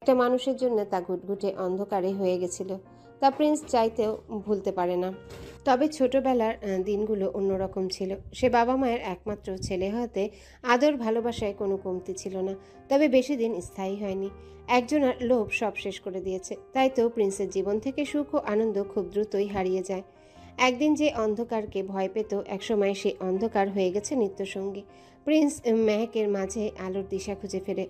একটা মানুষের জন্য তা ঘুটঘুটে অন্ধকারে হয়ে গেছিল, তা প্রিন্স চাইতেও ভুলতে পারে না। তবে ছোটবেলার দিনগুলো অন্যরকম ছিল। সে বাবা মায়ের একমাত্র ছেলে হতে আদর ভালোবাসায় কোনো কমতি ছিল না। তবে বেশি দিন স্থায়ী হয়নি। একজনের লোভ সব শেষ করে দিয়েছে। তাই তো প্রিন্সের জীবন থেকে সুখ ও আনন্দ খুব দ্রুতই হারিয়ে যায়। একদিন যে অন্ধকারকে ভয় পেত, একসময় সেই অন্ধকার হয়ে গেছে নিত্যসঙ্গী। প্রিন্স মেহেকের মাঝে আলোর দিশা খুঁজে ফেরে,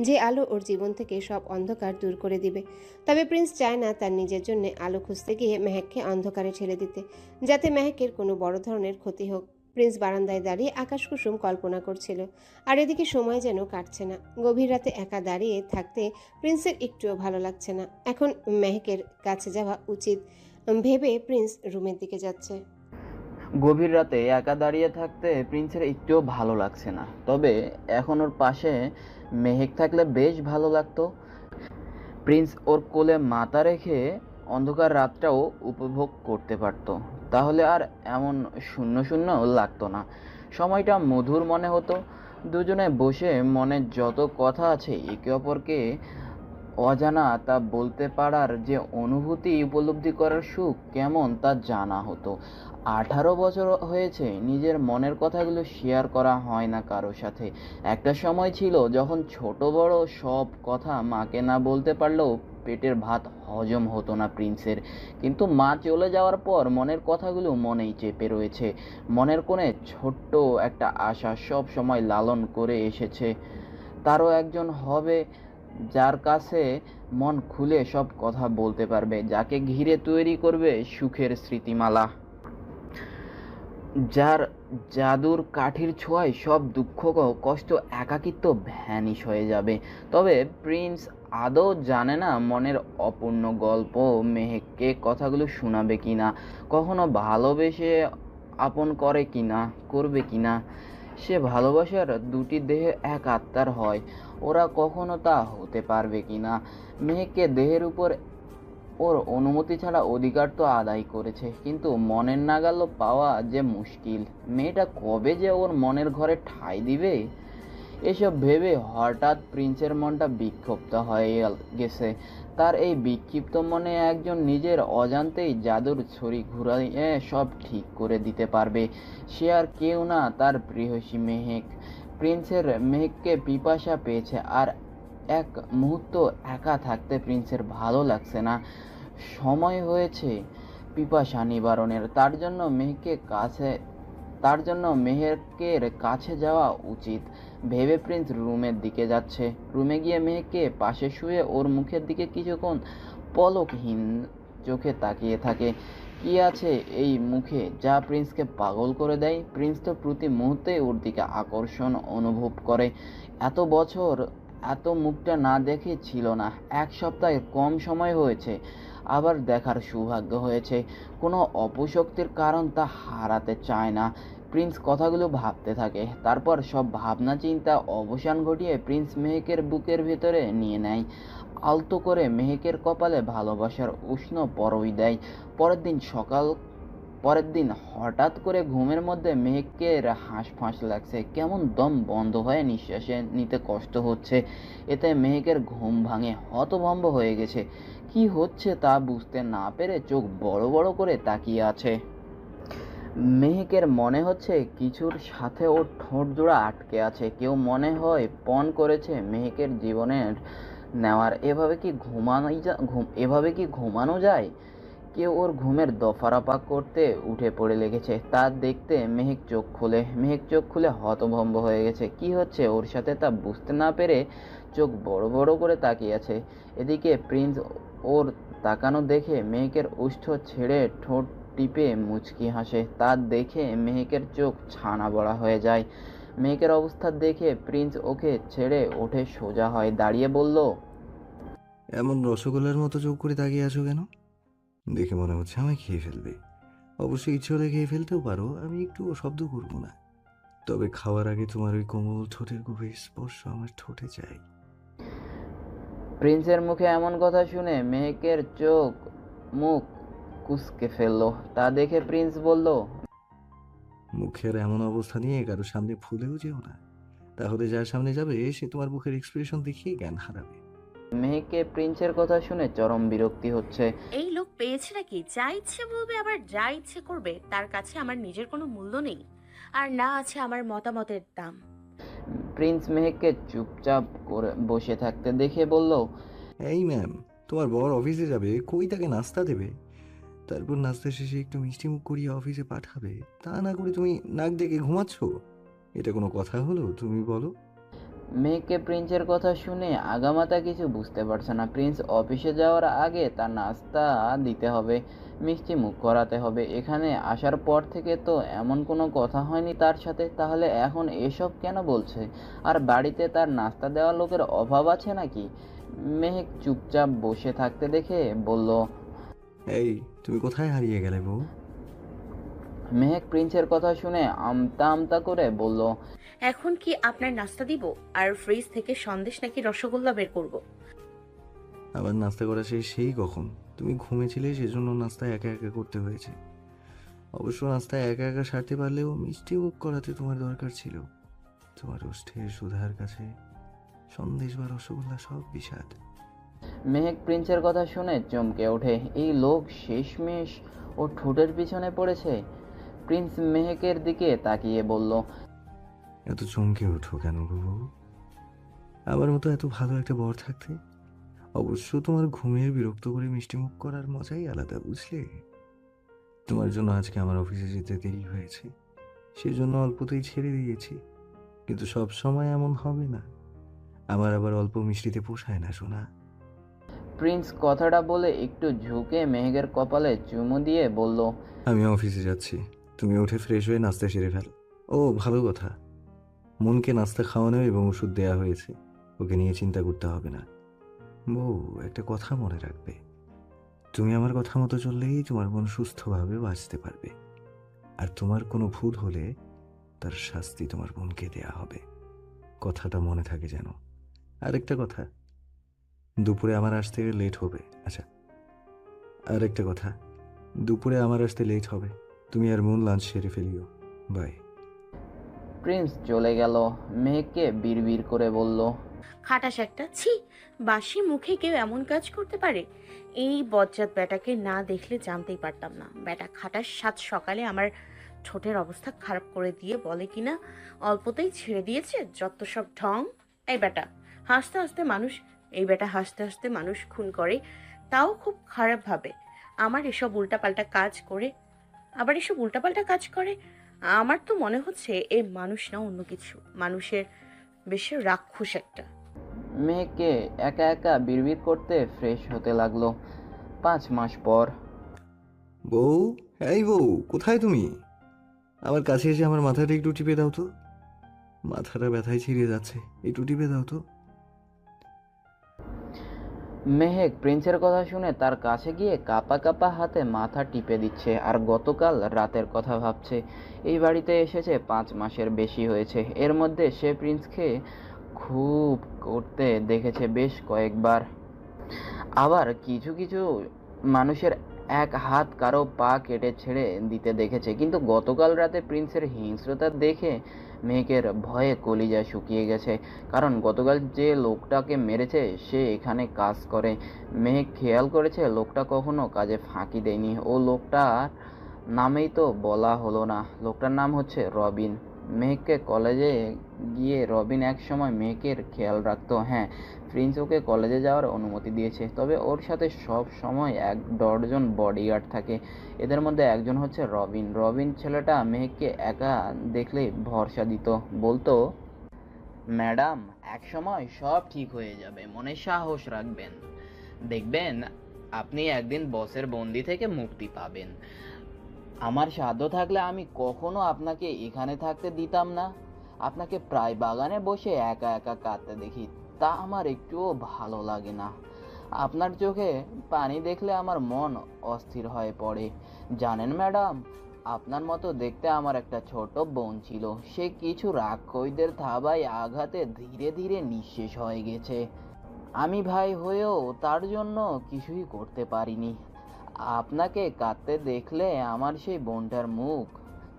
যে আলো ওর জীবন থেকে সব অন্ধকার দূর করে দিবে। তবে প্রিন্স চায় না তার নিজের জন্য আলো খুঁজতে গিয়ে মেহেককে অন্ধকারে ঠেলে দিতে, যাতে মেহেকের কোনো বড় ধরনের ক্ষতি হোক। প্রিন্স বারান্দায় দাঁড়িয়ে আকাশ কুসুম কল্পনা করছিল, আর এদিকে সময় যেন কাটছে না। গভীর রাতে একা দাঁড়িয়ে থাকতে প্রিন্সের একটুও ভালো লাগছে না। এখন মেহেকের কাছে যাওয়া উচিত ভেবে প্রিন্স রুমের দিকে যাচ্ছে। গভীর রাতে একা দাঁড়িয়ে থাকতে প্রিন্সের একটুও ভালো লাগছে না, তবে এখন ওর পাশে মেহেক থাকলে বেশ ভালো লাগতো। প্রিন্স ওর কোলে মাথা রেখে অন্ধকার রাতটাও উপভোগ করতে পারত। তাহলে আর এমন শূন্য শূন্য লাগতো না, সময়টা মধুর মনে হতো। দুজনে বসে মনের যত কথা আছে একে অপরকে অজানা তা বলতে পারার যে অনুভূতি, উপলব্ধি করার সুখ কেমন তা জানা হতো। 18 বছর হয়েছে নিজের মনের কথাগুলো শেয়ার করা হয় না কারোর সাথে। একটা সময় ছিল যখন ছোট বড় সব কথা মাকে না বলতে পারলেও পেটের ভাত হজম হতো না প্রিন্সের। কিন্তু মা চলে যাওয়ার পর মনের কথাগুলো মনেই চেপে রয়েছে। মনের কোণে ছোট্ট একটা আশা সব সময় লালন করে এসেছে, তারও একজন হবে যার কাছে মন খুলে সব কথা বলতে পারবে, যাকে ঘিরে তৈরি করবে সুখের স্মৃতিমালা, যার জাদুর কাঠির ছোঁয়ায় সব দুঃখ কষ্ট একাকিত্ব ভ্যানিশ হয়ে যাবে। তবে প্রিন্স আদৌ জানে না মনের অপূর্ণ গল্প মেহেককে কথাগুলো শোনাবে কিনা, কখনো ভালোবেসে আপন করে কিনা, করবে কিনা। সে ভালোবাসার দুটি দেহে এক আত্মার হয়, ওরা কখনো তা হতে পারবে কিনা। মেহেককে দেহের উপর ওর অনুমতি ছাড়া অধিকার তো আদায় করেছে, কিন্তু মনের নাগাল পাওয়া যে মুশকিল। মেয়েটা কবে যে ওর মনের ঘরে ঠাঁই দিবে, এসব ভেবে হঠাৎ প্রিন্সের মনটা বিক্ষিপ্ত হয়ে গেছে। তার এই বিক্ষিপ্ত মনে একজন নিজের অজান্তেই জাদুর ছড়ি ঘুরাইয়ে সব ঠিক করে দিতে পারবে। সে আর কেউ না, তার প্রেয়সী মেহেক। প্রিন্সের মেহেককে পিপাসা পেয়েছে, আর এক মুহূর্ত একা থাকতে প্রিন্সের ভালো লাগছে না। সময় হয়েছে পিপাসা নিবারণের। তার জন্য মেহেকের কাছে যাওয়া উচিত ভেবে প্রিন্স রুমের দিকে যাচ্ছে। রুমে গিয়ে মেহেককে পাশে শুয়ে ওর মুখের দিকে কিছুক্ষণ পলকহীন চোখে তাকিয়ে থাকে। কি আছে এই মুখে যা প্রিন্সকে পাগল করে দেয়? প্রিন্স তো প্রতি মুহূর্তে ওর দিকে আকর্ষণ অনুভব করে। এত বছর এত মুখটা না দেখে ছিল না। 1 সপ্তাহের কম সময় হয়েছে, আবার দেখার সৌভাগ্য হয়েছে। কোনো অপশক্তির কারণ তা হারাতে চায় না। প্রিন্স কথাগুলো ভাবতে থাকে, তারপর সব ভাবনা চিন্তা অবসান ঘটিয়ে প্রিন্স মেহেকের বুকের ভেতরে নিয়ে নেয়। আলতো করে মেহেকের কপালে ভালোবাসার উষ্ণ পরশ দেয়। পরের দিন হঠাৎ করে ঘুমের মধ্যে মেহেকের হাঁসফাঁস লাগছে, কেমন দম বন্ধ হয়ে নিঃশ্বাসে নিতে কষ্ট হচ্ছে। এতে মেহেকের ঘুম ভাঙে, হতভম্ব হয়ে গেছে। কি হচ্ছে তা বুঝতে না পেরে চোখ বড় বড় করে তাকিয়ে আছে। মেহেকের মনে হচ্ছে কিছুর সাথে ওর ঠোঁট জোড়া আটকে আছে। কেউ মনে হয় পণ করেছে মেহেকের জীবনের নেওয়ার। এভাবে কি ঘুমানো যায়? কেউ ওর ঘুমের দফারফা করতে উঠে পড়ে লেগেছে। তা দেখতে মেহেক চোখ খুলে হতভম্ব হয়ে গেছে। কি হচ্ছে ওর সাথে তা বুঝতে না পেরে চোখ বড় বড় করে তাকিয়ে আছে। এদিকে প্রিন্স ওর তাকানো দেখে মেহেকের ওষ্ঠ ছেড়ে ঠোঁট টিপে মুচকি হাসে। তা দেখে মেহেকের চোখ ছানা বড়া হয়ে যায়। মেহেকের অবস্থা দেখে প্রিন্স ওকে ছেড়ে ওঠে সোজা হয়, দাঁড়িয়ে বলল, এমন রসগোল্লার মতো চোখ করে তাকিয়ে আছো কেন? দেখে মনে হচ্ছে আমায় খেয়ে ফেলবে। অবশ্যই ইচ্ছে হলে খেয়ে ফেলতেও পারো, আমি একটুও শব্দ করবো না। তবে খাওয়ার আগে তোমার ওই কোমল ঠোঁটের গভীর স্পর্শ আমার ঠোঁটে চাই। প্রিন্সের মুখে এমন কথা শুনে মেহেকের চোখ মুখ কুঁচকে ফেলল। তা দেখে প্রিন্স বলল, মুখের এমন অবস্থা নিয়ে কারো সামনে ফুলেও যেও না, তাহলে যার সামনে যাবে সে তোমার মুখের এক্সপ্রেশন দেখিয়ে জ্ঞান হারাবে। মেহেককে প্রিন্সের কথা শুনে চরম বিরক্তি হচ্ছে। এই লোক পেয়েছে নাকি, যা ইচ্ছে বলবে আবার যা ইচ্ছে করবে। তার কাছে আমার নিজের কোনো মূল্য নেই, আর না আছে আমার মতামতের দাম। প্রিন্স মেহেককে চুপচাপ করে বসে থাকতে দেখে বলল, এই ম্যাম, তোমার বর অফিসে যাবে, কই তাকে নাস্তা দেবে, তারপর নাস্তা শেষে একটু মিষ্টি মুখ করিয়ে অফিসে পাঠাবে, তা না করে তুমি নাক ডেকে ঘুমাচ্ছ? এটা কোনো কথা হলো? তুমি বলো। মেহেককে প্রিন্সের কথা শুনে আগামাথা কিছু বুঝতে পারছে না। প্রিন্স অফিসে যাওয়ার আগে তার নাস্তা দিতে হবে, মিষ্টি মুখ করাতে হবে। এখানে আসার পর থেকে তো এমন কোনো কথা হয়নি তার সাথে, তাহলে এখন এসব কেন বলছে? আর বাড়িতে তার নাস্তা দেওয়ার লোকের অভাব আছে নাকি? মেহেক চুপচাপ বসে থাকতে দেখে বলল। এই, তুমি কোথায় হারিয়ে গেলে বউ? মেহেক প্রিন্সের কথা শুনে আমতা আমতা করে বলল, এখন কি আপনার নাস্তা দিব, আর ফ্রিজ থেকে সন্দেশ নাকি রসগোল্লা বের করব? আবার নাস্তা করা সেই কখন? তুমি ঘুমেছিলে, সেজন্য নাস্তা একা একা করতে হয়েছে। অবশ্য নাস্তা একা একা সারতে পারলেও মিষ্টি মুখ করাতে তোমার দরকার ছিল। তোমার ওষ্ঠের সুধার কাছে সন্দেশ বা রসগোল্লা সব বিষাদ। মেহেক প্রিন্সের কথা শুনে চমকে ওঠে। এই লোক শেষমেশ ও ঠোঁটের পিছনে পড়েছে। প্রিন্স মেহেকের দিকে তাকিয়ে বলল, এত চমকে ওঠো কেন গো বউ? আমার মতো এত ভালো একটা বর থাকতে? অবশ্য তোমার ঘুমের বিরক্ত করে মিষ্টি মুখ করার মজাই আলাদা, বুঝলে? তোমার জন্য আজকে আমার অফিসে যেতে দেরি হয়েছে, সেজন্য অল্পতেই ছেড়ে দিয়েছি। কিন্তু সব সময় এমন হবে না, আমার আবার অল্প মিষ্টিতে পোষায় না সোনা। প্রিন্স কথাটা বলে একটু ঝুঁকে মেহেকের কপালে চুমু দিয়ে বলল, আমি অফিসে যাচ্ছি, তুমি উঠে ফ্রেশ হয়ে নাস্তা সেরে ফেল। ও ভালো কথা, মনকে নাস্তা খাওয়ানো এবং ওষুধ দেয়া হয়েছে, ওকে নিয়ে চিন্তা করতে হবে না। বউ, একটা কথা মনে রাখবে, তুমি আমার কথা মতো চললেই তোমার মন সুস্থভাবে বাঁচতে পারবে। আর তোমার কোনো ভুল হলে তার শাস্তি তোমার বোনকে দেয়া হবে, কথাটা মনে থাকে যেন। আরেকটা কথা, দুপুরে আমার আসতে লেট হবে। আচ্ছা, আরেকটা কথা, দুপুরে আমার আসতে লেট হবে, তুমি আর মন লাঞ্চ সেরে ফেলিও। বাই। প্রিন্স চলে গেল। মেহেককে বিড়বিড় করে বলল, খাটাস একটা, ছি! বাসি মুখে কেউ এমন কাজ করতে পারে? এই বজ্জাত বেটাকে না দেখলে জানতেই পারতাম না। বেটা খাটাস, সাত সকালে আমার ঠোঁটের অবস্থা খারাপ করে দিয়ে বলে কিনা অল্পতেই ছেড়ে দিয়েছে, যত সব ঢং। এই বেটা হাসতে হাসতে মানুষ এই বেটা হাসতে হাসতে মানুষ খুন করে, তাও খুব খারাপ ভাবে। এসব উল্টাপাল্টা কাজ করে। আমার তো মনে হচ্ছে এই মানুষ না, অন্য কিছু, মানুষের বেশি রাক্ষস একটা। মেহেককে একা একা বিড়বিড় করতে ফ্রেশ হতে লাগলো। 5 মাস পর। বউ, এই বউ, কোথায় তুমি? আমার কাছে এসে আমার মাথাটা একটু টিপে দাও তো, মাথাটা ব্যথায় ছিঁড়ে যাচ্ছে, একটু টিপে দাও তো। মেহেক প্রিন্সের কথা শুনে তার কাছে গিয়ে কাঁপা কাঁপা হাতে মাথা টিপে দিচ্ছে আর গতকাল রাতের কথা ভাবছে। এই বাড়িতে এসেছে 5 মাসের বেশি হয়েছে। এর মধ্যে সে প্রিন্সকে খুব করতে দেখেছে বেশ কয়েকবার। আবার কিছু কিছু মানুষের এক হাত কারো পা কেটে ছেড়ে দিতে দেখেছে। কিন্তু গতকাল রাতে প্রিন্সের হিংস্রতা দেখে মেহেকের ভয়ে কলিজা শুকিয়ে গেছে। কারণ গতকাল যে লোকটাকে মেরেছে সে এখানে কাজ করে। মেহেক খেয়াল করেছে লোকটা কখনো কাজে ফাঁকি দেয়নি। ও লোকটার নামেই তো বলা হলো না। লোকটার নাম হচ্ছে রবিন। মেহেককে কলেজে গিয়ে রবিন এক সময় মেহেকের খেয়াল রাখতো। হ্যাঁ, প্রিন্স ওকে কলেজে যাওয়ার অনুমতি দিয়েছে, তবে ওর সাথে সব সময় 1 ডজন বডিগার্ড থাকে। এদের মধ্যে একজন হচ্ছে রবিন। রবিন ছেলেটা মেহেককে একা দেখলেই ভরসা দিত, বলতো, ম্যাডাম, এক সময় সব ঠিক হয়ে যাবে, মনে সাহস রাখবেন, দেখবেন আপনি একদিন বসের বন্দি থেকে মুক্তি পাবেন। আমার সাধ্য থাকলে আমি কখনো আপনাকে এখানে থাকতে দিতাম না। আপনাকে প্রায় বাগানে বসে একা একা কাঁদতে দেখি, তা আমার একটুও ভালো লাগে না। আপনার চোখে পানি দেখলে আমার মন অস্থির হয়ে পড়ে। জানেন ম্যাডাম, আপনার মতো দেখতে আমার একটা ছোট বোন ছিল। সে কিছু রাক্ষসদের থাবায় আঘাতে ধীরে ধীরে নিঃশেষ হয়ে গেছে। আমি ভাই হয়েও তার জন্য কিছুই করতে পারিনি। আপনাকে কাঁদতে দেখলে আমার সেই বোনটার মুখ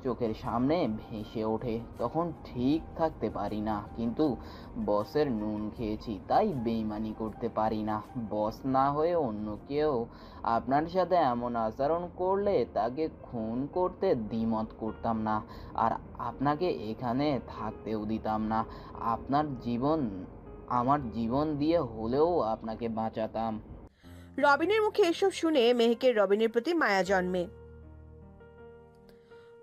চোখের সামনে ভেসে ওঠে। তখন ঠিক থাকতে পারি না, কিন্তু বসের নুন খেয়েছি তাই বেইমানি করতে পারি না। বস না হয়ে অন্য কেউ আপনার সাথে এমন আচরণ করলে তাকে খুন করতে দ্বিমত করতাম না, আর আপনাকে এখানে থাকতেও দিতাম না। আপনার জীবন আমার জীবন দিয়ে হলেও আপনাকে বাঁচাতাম। রবিনের মুখে এসব শুনে মেহেকের রবিনের প্রতি মায়া জন্মে।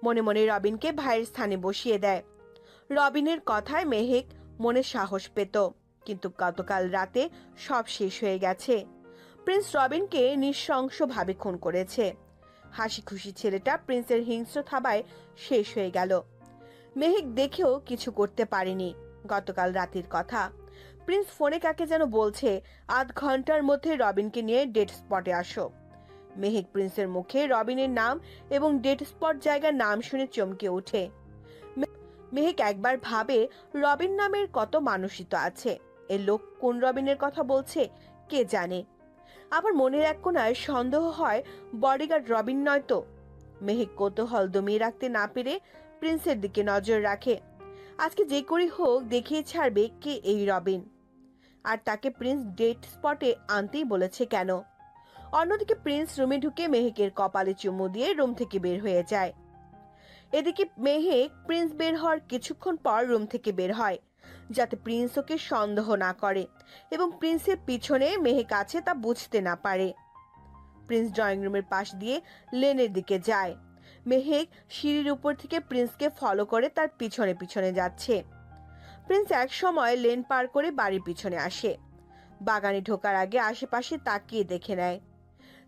মনে মনে রবিনকে ভাইয়ের স্থানে বসিয়ে দেয়। রবিনের কথায় মেহেক মনে সাহস পেত, কিন্তু গতকাল রাতে সব শেষ হয়ে গেছে। প্রিন্স রবিনকে নৃশংসভাবে খুন করেছে। হাসি খুশি ছেলেটা প্রিন্সের হিংস্র থাবায় শেষ হয়ে গেল। মেহেক দেখেও কিছু করতে পারেনি। গতকাল রাতের কথা। প্রিন্স ফোনে কাকে যেন বলছে ৮ ঘন্টার মধ্যে রবিনকে নিয়ে ডেট স্পটে আসো। মেহেক প্রিন্সের মুখে রবিনের নাম এবং ডেট স্পট জায়গার নাম শুনে চমকে ওঠে। মেহেক একবার ভাবে রবিন নামের কত মানুষই তো আছে, এ লোক কোন রবিনের কথা বলছে কে জানে। আবার মনের এক কোণায় সন্দেহ হয় বডিগার্ড রবিন নয় তো। মেহেক কৌতূহল দমিয়ে রাখতে না পেরে প্রিন্সের দিকে নজর রাখে। আজকে যে করি হোক দেখিয়ে ছাড়বে কে এই রবিন, আর তাকে প্রিন্স ডেট স্পটে আনতেই বলেছে কেন। অন্যদিকে প্রিন্স রুমে ঢুকে মেহেকের কপালে চুমু দিয়ে রুম থেকে বের হয়ে যায়। এদিকে মেহেক প্রিন্স বের হওয়ার কিছুক্ষণ পর রুম থেকে বের হয়, যাতে প্রিন্স ওকে সন্দেহ না করে এবং প্রিন্সের পিছনে মেহেক আছে তা বুঝতে না পারে। প্রিন্স ড্রয়িং রুমের পাশ দিয়ে লেনের দিকে যায়। মেহেক সিঁড়ির উপর থেকে প্রিন্সকে ফলো করে তার পিছনে পিছনে যাচ্ছে। প্রিন্স এক সময় লেন পার করে বাড়ির পিছনে আসে। বাগানে ঢোকার আগে আশেপাশে তাকিয়ে দেখে নেয়।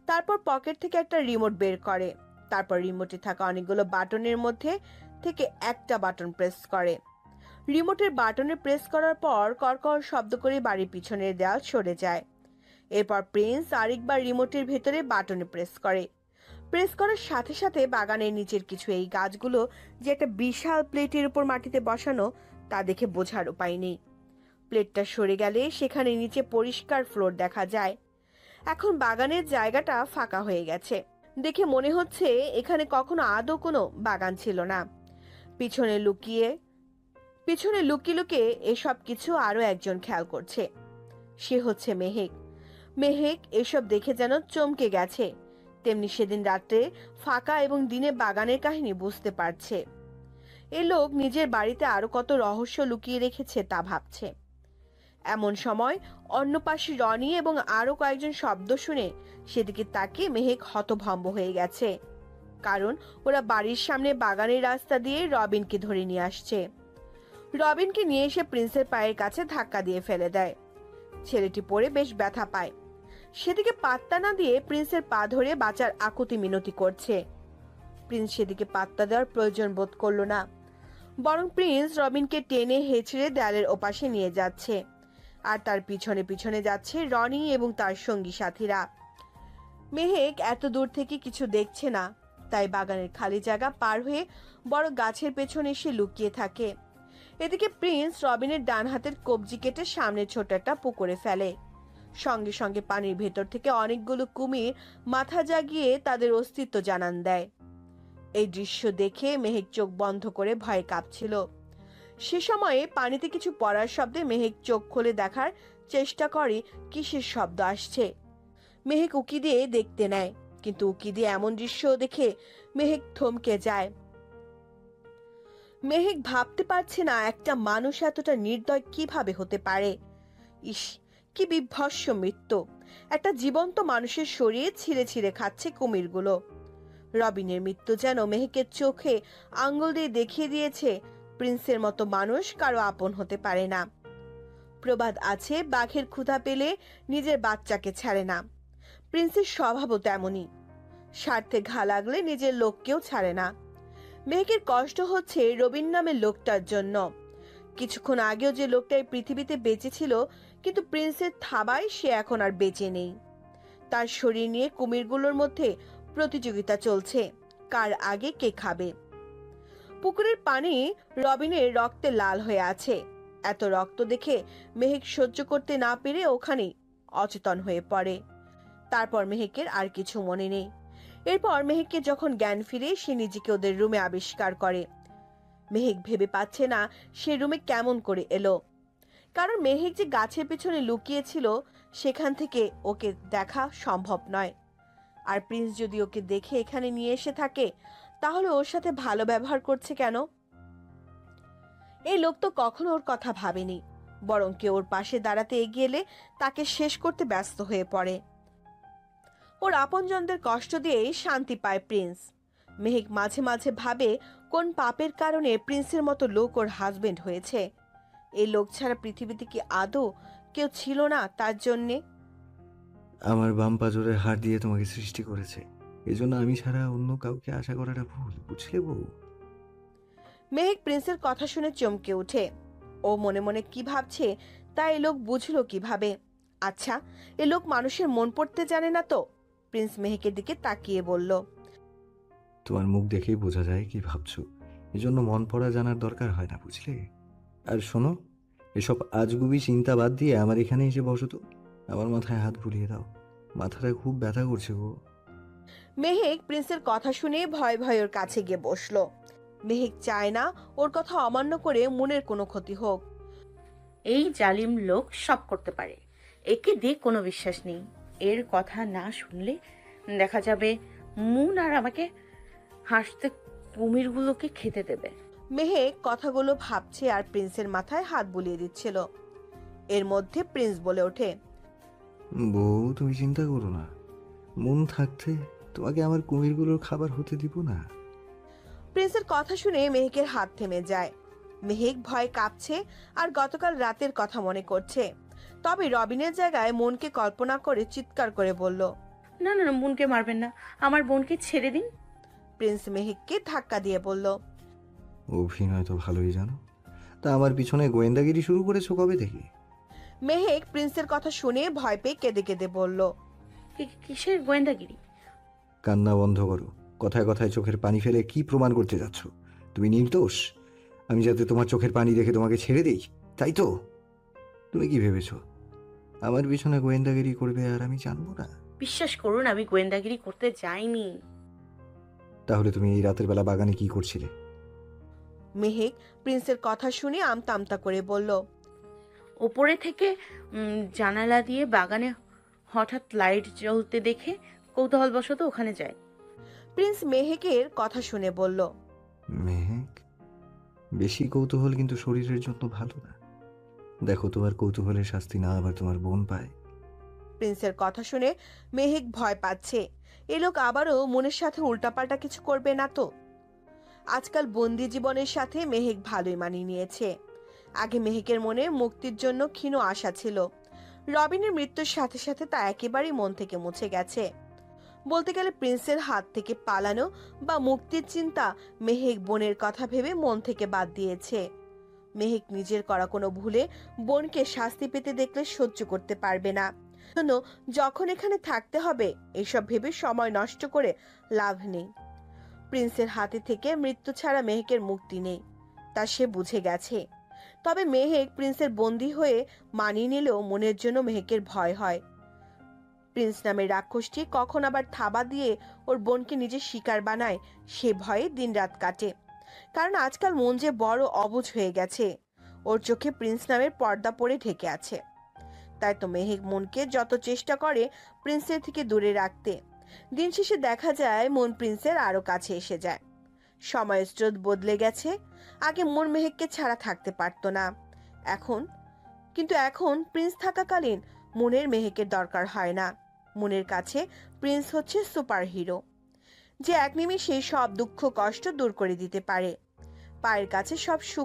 তারপর পকেট থেকে একটা রিমোট বের করে। তারপর রিমোটে থাকা অনেকগুলো বাটনের মধ্যে থেকে একটা বাটন প্রেস করে। রিমোটের বাটনে প্রেস করার পর কড়কড় শব্দ করে বাড়ির পিছনের দেওয়াল সরে যায়। এরপর প্রিন্স আরেকবার রিমোটের ভেতরে বাটনে প্রেস করে। প্রেস করার সাথে সাথে বাগানের নিচের কিছু এই গাছগুলো যে একটা বিশাল প্লেটের উপর মাটিতে বসানো তা দেখে বোঝার উপায় নেই। প্লেটটা সরে গেলে সেখানে নিচে পরিষ্কার ফ্লোর দেখা যায়। এখন বাগানের জায়গাটা ফাঁকা হয়ে গেছে। দেখে মনে হচ্ছে এখানে কখনো আদৌ কোনো বাগান ছিল না। পিছনে লুকিয়ে লুকিয়ে এসব কিছু আরো একজন খেয়াল করছে। সে হচ্ছে মেহেক। মেহেক এসব দেখে যেন চমকে গেছে, তেমনি সেদিন রাত্রে ফাঁকা এবং দিনে বাগানের কাহিনী বুঝতে পারছে। এ লোক নিজের বাড়িতে আরো কত রহস্য লুকিয়ে রেখেছে তা ভাবছে। এমন সময় অন্য পাশে রনি এবং আরো কয়েকজন শব্দ শুনে সেদিকে তাকিয়ে মেহেক হতভম্ব হয়ে গেছে, কারণ ওরা বাড়ির সামনে বাগানের রাস্তা দিয়ে রবিনকে ধরে নিয়ে আসছে। রবিনকে নিয়ে এসে প্রিন্সের পায়ের কাছে ধাক্কা দিয়ে ফেলে দেয়। ছেলেটি পড়ে বেশ ব্যথা পায়। সেদিকে পাত্তা না দিয়ে প্রিন্সের পা ধরে বাঁচার আকুতি মিনতি করছে। প্রিন্স সেদিকে পাত্তা দেওয়ার প্রয়োজন বোধ করলো না, বরং প্রিন্স রবিনকে টেনে হেঁচড়ে দেয়ালের ওপাশে নিয়ে যাচ্ছে, আর তার পিছনে পিছনে যাচ্ছে রনি এবং তার সঙ্গী সাথীরা। মেহেক এত দূর থেকে কিছু দেখছে না, তাই বাগানের খালি জায়গা পার হয়ে বড় গাছের পেছনে এসে লুকিয়ে থাকে। এদিকে প্রিন্স রবিনের ডান হাতের কবজি কেটে সামনে ছোট একটা পুকুরে ফেলে। সঙ্গে সঙ্গে পানির ভেতর থেকে অনেকগুলো কুমির মাথা জাগিয়ে তাদের অস্তিত্ব জানান দেয়। এই দৃশ্য দেখে মেহেক চোখ বন্ধ করে ভয়ে কাঁপছিল। সে সময়ে পানিতে কিছু পড়ার শব্দে মেহেক চোখ খুলে দেখার চেষ্টা করে কিসের শব্দ আসছে। মেহেক উকি দিয়ে দেখতে নেয়, কিন্তু উকি দিয়ে এমন দৃশ্য দেখে মেহেক থমকে যায়। মেহেক ভাবতে পারছে না একটা মানুষ এতটা নির্দয় কিভাবে হতে পারে। ইস, কি বিভৎস মৃত্যু! একটা জীবন্ত মানুষের শরীর ছিঁড়ে ছিঁড়ে খাচ্ছে কুমিরগুলো। রবিনের মৃত্যু যেন মেহেকের চোখে আঙ্গুল দিয়ে দেখিয়ে দিয়েছে প্রিন্সের মতো মানুষ কারো আপন হতে পারে না। প্রবাদ আছে, বাঘের ক্ষুধা পেলে নিজের বাচ্চাকে ছাড়ে না। প্রিন্সের স্বভাবও তেমনই, স্বার্থে ঘা লাগলে নিজের লোককেও ছাড়ে না। মেহেকের কষ্ট হচ্ছে রবিন নামের লোকটার জন্য। কিছুক্ষণ আগেও যে লোকটা এই পৃথিবীতে বেঁচে ছিল, কিন্তু প্রিন্সের থাবায় সে এখন আর বেঁচে নেই। তার শরীর নিয়ে কুমিরগুলোর মধ্যে প্রতিযোগিতা চলছে, কার আগে কে খাবে। পুকুরের পানি রবিনের রক্তে লাল হয়ে আছে। এত রক্ত দেখে মেহেক সহ্য করতে না পেরে ওখানে অচেতন হয়ে পড়ে। তারপর মেহেকের আর কিছু মনে নেই। এরপর মেহেককে যখন জ্ঞান ফিরে সে নিজেকে ওদের রুমে আবিষ্কার করে। মেহেক ভেবে পাচ্ছে না সে রুমে কেমন করে এলো, কারণ মেহেক যে গাছের পেছনে লুকিয়েছিল সেখান থেকে ওকে দেখা সম্ভব নয়। আর প্রিন্স যদি ওকে দেখে এখানে নিয়ে এসে থাকে তাহলে ওর সাথে ভালো ব্যবহার করছে কেন? এই লোক তো কখনো ওর কথা ভাবেনি, বরং কেউ ওর পাশে দাঁড়াতে এগিয়ে এলে তাকে শেষ করতে ব্যস্ত হয়ে পড়ে। ওর আপনজনদের কষ্ট দিয়েই শান্তি পায় প্রিন্স। মেহেক মাঝে মাঝে ভাবে কোন পাপের কারণে প্রিন্সের মতো লোক ওর হাজবেন্ড হয়েছে। এই লোক ছাড়া পৃথিবীতে কি আদৌ কেউ ছিল না তার জন্যে? আমার বাম পাজরের হাড় দিয়ে তোমাকে সৃষ্টি করেছে, এজন্য আমি ছাড়া অন্য কাউকে আশা করাটা ভুল, বুঝলে বউ? মেহেক প্রিন্সের কথা শুনে চমকে ওঠে। ও মনে মনে কি ভাবছে তা এ লোক বুঝলো কিভাবে? আচ্ছা, এ লোক মানুষের মন পড়তে জানে না তো? প্রিন্স মেহেকের দিকে তাকিয়ে বলল, তোমার মুখ দেখেই বোঝা যায় কি ভাবছো, এজন্য মন পড়া জানার দরকার হয় না, বুঝলে? আর শোনো, এসব আজগুবি চিন্তা বাদ দিয়ে আমার এখানে এসে বসো তো। আমার মাথায় হাত বুলিয়ে দাও, মাথাটা খুব ব্যথা করছে গো। মেহেক প্রিন্সের কথা শুনে ভয় ভয় ওর কাছে গিয়ে বসলো। মেহেক চায় না ওর কথা অমান্য করে মনের কোনো ক্ষতি হোক। এই জালিম লোক সব করতে পারে, একে দিয়ে কোনো বিশ্বাস নেই। এর কথা না শুনলে দেখা যাবে মুন আর আমাকে হাসতে কুমিরগুলোকে খেতে দেবে। মেহেক কথাগুলো ভাবছে আর প্রিন্সের মাথায় হাত বুলিয়ে দিচ্ছিল। এর মধ্যে প্রিন্স বলে ওঠে, বউ তুমি চিন্তা করো না, মন থাকতে তোমাকে আমার কুমিরগুলোর খাবার হতে দিব না। প্রিন্সের কথা শুনে মেহেকের হাত থেমে যায়। মেহেক ভয় কাঁপছে আর গতকাল রাতের কথা মনে করছে। তবে রবিনের জায়গায় মনকে কল্পনা করে চিৎকার করে বলল, না না না, বোনকে মারবেন না, আমার বোনকে ছেড়ে দিন। প্রিন্স মেহেককে ধাক্কা দিয়ে বলল, অভিনয় তো ভালোই জানো, তা আমার পিছনে গোয়েন্দাগিরি শুরু করেছো কবে থেকে? মেহেক প্রিন্সের কথা শুনে ভয় পেয়ে কেঁদে কেঁদে বলল, কিসের গোয়েন্দাগিরি? কান্না বন্ধ করো, কথায় কথায় চোখের পানি ফেলে কি প্রমাণ করতে যাচ্ছ? তুমি নির্দোষ, আমি যাতে তোমার চোখের পানি দেখে তোমাকে ছেড়ে দেই, তাই তো? তুমি কি ভেবেছো আমার পিছনে গোয়েন্দাগিরি করবে আর আমি জানবো না? বিশ্বাস করুন, আমি গোয়েন্দাগিরি করতে যাইনি। তাহলে তুমি এই রাতের বেলা বাগানে কি করছিলে? মেহেক প্রিন্সের কথা শুনে আমতা আমতা করে বলল, ওপরে থেকে জানালা দিয়ে বাগানে হঠাৎ লাইট জ্বলতে দেখে কৌতূহলবশত ওখানে যায়। প্রিন্স মেহেকের কথা শুনে বলল, মেহেক, বেশি কৌতূহল কিন্তু শরীরের জন্য ভালো না। দেখো তোমার কৌতূহলের শাস্তি না আবার তোমার বোন পায়। প্রিন্সের কথা শুনে মেহেক ভয় পাচ্ছে এ লোক আবারও মনের সাথে উল্টাপাল্টা কিছু করবে না তো? আজকাল বন্দি জীবনের সাথে মেহেক ভালোই মানিয়ে নিয়েছে। আগে মেহেকের মনে মুক্তির জন্য ক্ষীণ আশা ছিল, রবিনের মৃত্যুর সাথে সাথে তা একেবারেই মন থেকে মুছে গেছে। বলতে গেলে প্রিন্সের হাত থেকে পালানো বা মুক্তির চিন্তা মেহেক বোনের কথা ভেবে মন থেকে বাদ দিয়েছে। মেহেক নিজের করা কোনো ভুলে বোনকে শাস্তি পেতে দেখলে সহ্য করতে পারবে না। শোনো, যখন এখানে থাকতে হবে এসব ভেবে সময় নষ্ট করে লাভ নেই। প্রিন্সের হাতে থেকে মৃত্যু ছাড়া মেহেকের মুক্তি নেই, তা সে বুঝে গেছে। তবে মেহেক প্রিন্সের বন্দী হয়ে মানিয়ে নিলেও মনের জন্য মেহেকের ভয় হয়। প্রিন্স নামের রাক্ষসটি কখন আবার থাবা দিয়ে ওর বোনকে নিজের শিকার বানায় সে ভয়ে দিনরাত কাটে। কারণ আজকাল মন যে বড় অবুঝ হয়ে গেছে, ওর চোখে প্রিন্স নামের পর্দা পড়ে ঢেকে আছে। তাই তো মেহেক মনকে যত চেষ্টা করে প্রিন্সের থেকে দূরে রাখতে, দিন শেষে দেখা যায় মন প্রিন্সের আরো কাছে এসে যায়। সময়ের স্রোত বদলে গেছে। আগে মন মেহেককে ছাড়া থাকতে পারতো না, এখন প্রিন্স থাকাকালীন মনের মেহেকের দরকার হয় না। মনের কাছে প্রিন্স হচ্ছে সুপার হিরো, যে এক নিমেষে সব দুঃখ কষ্ট দূর করে দিতে পারে। পায়ের কাছে সব সুখ